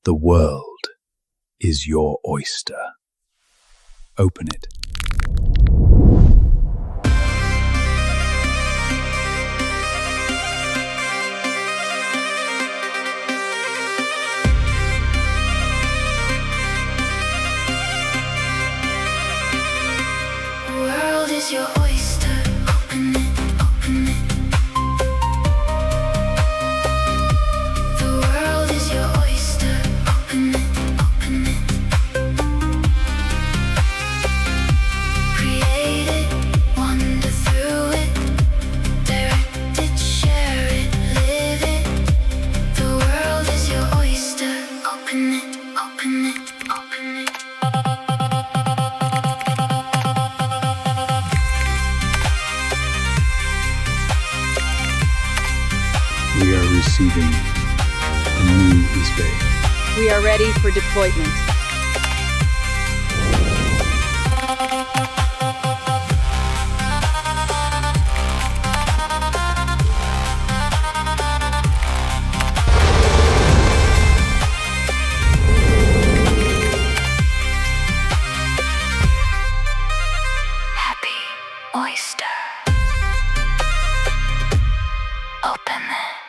The world is your oyster. Open it. The world is your oyster. Open it, open it. The world is your oyster. Open it, open it. Create it, wander through it. Direct it, share it, live it. The world is your oyster. Open it, open it, open it. We are receiving a new East We are ready for deployment. Happy Oyster. Open it.